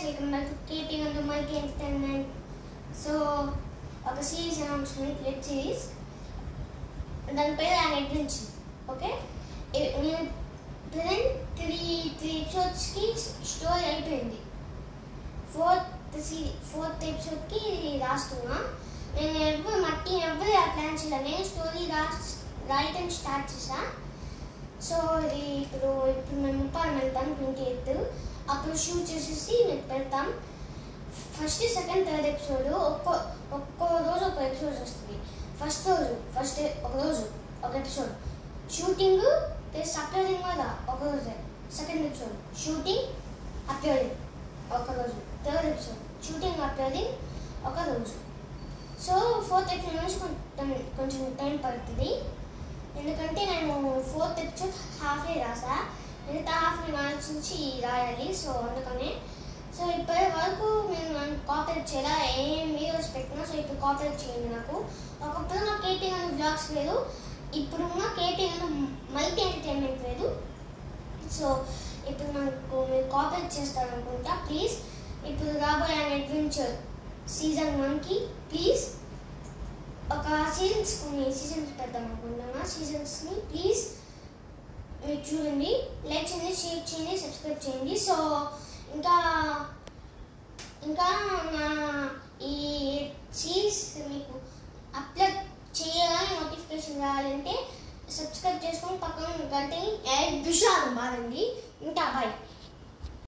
welcome back to Keeping on the Mic Entertainment. So, ఒక series announcement, web series. దాని పేరు an adventure. Okay? నేను present 3 episodes కి story అయిపోయింది. fourth episode కి రాస్తున్నా. నేను ఎవరు ప్లాన్ చేయలేదు. నేను స్టోరీ రాయటం స్టార్ట్ చేసా. సో ఇది ఇప్పుడు మేము ముప్పాడు వెళ్తాం 28th. అప్పుడు షూట్ చేసేసి మేము పెడతాం. ఫస్ట్ సెకండ్ థర్డ్ ఎపిసోడ్ ఒక్కో రోజు ఒక ఎపిసోడ్ వస్తుంది. ఫస్ట్ ఒక రోజు ఒక ఎపిసోడ్ షూటింగ్ ప్లస్ అప్లోడింగ్ వల్ల ఒక రోజు. సెకండ్ ఎపిసోడ్ షూటింగ్ అప్లోడింగ్ ఒక రోజు. థర్డ్ ఎపిసోడ్ షూటింగ్ అప్లోడింగ్ ఒక రోజు. సో ఫోర్త్ ఎపిసోడ్ నుంచి కొంచెం టైం పడుతుంది. ఎందుకంటే నేను ఫోర్త్ ఎపిసోడ్ హాఫే రాసా. మిగతా హాఫ్ నేను ఆలోచించి రాయాలి. సో అందుకనే సో ఇప్పటి వరకు నేను కాపరేట్ చేయాలా ఏం వీడియోస్ పెట్టినా. సో ఇప్పుడు కాపరేట్ చేయండి. నాకు ఒకప్పుడు నాకు కేపీ అన్న బ్లాగ్స్ లేదు. ఇప్పుడు ఉన్న కేపీ అన్న మల్టీ ఎంటర్టైన్మెంట్ లేదు. సో ఇప్పుడు నాకు మీరు కాపరేట్ చేస్తారనుకుంటా. ప్లీజ్ ఇప్పుడు రాబోయే అడ్వెంచర్ సీజన్ 1కి ప్లీజ్ ఒక కొన్ని సీజన్స్ పెడతాం అనుకుంటున్నా. సీజన్స్ని ప్లీజ్ మీరు చూడండి, లైక్ చేయండి, షేర్ చేయండి, సబ్స్క్రైబ్ చేయండి. సో ఇంకా నా ఈ సిరీస్ మీకు అప్లోడ్ చేయాలని నోటిఫికేషన్ రావాలంటే సబ్స్క్రైబ్ చేసుకొని పక్కన గంటని విషయాలు బాగుంది. ఇంకా బాయ్.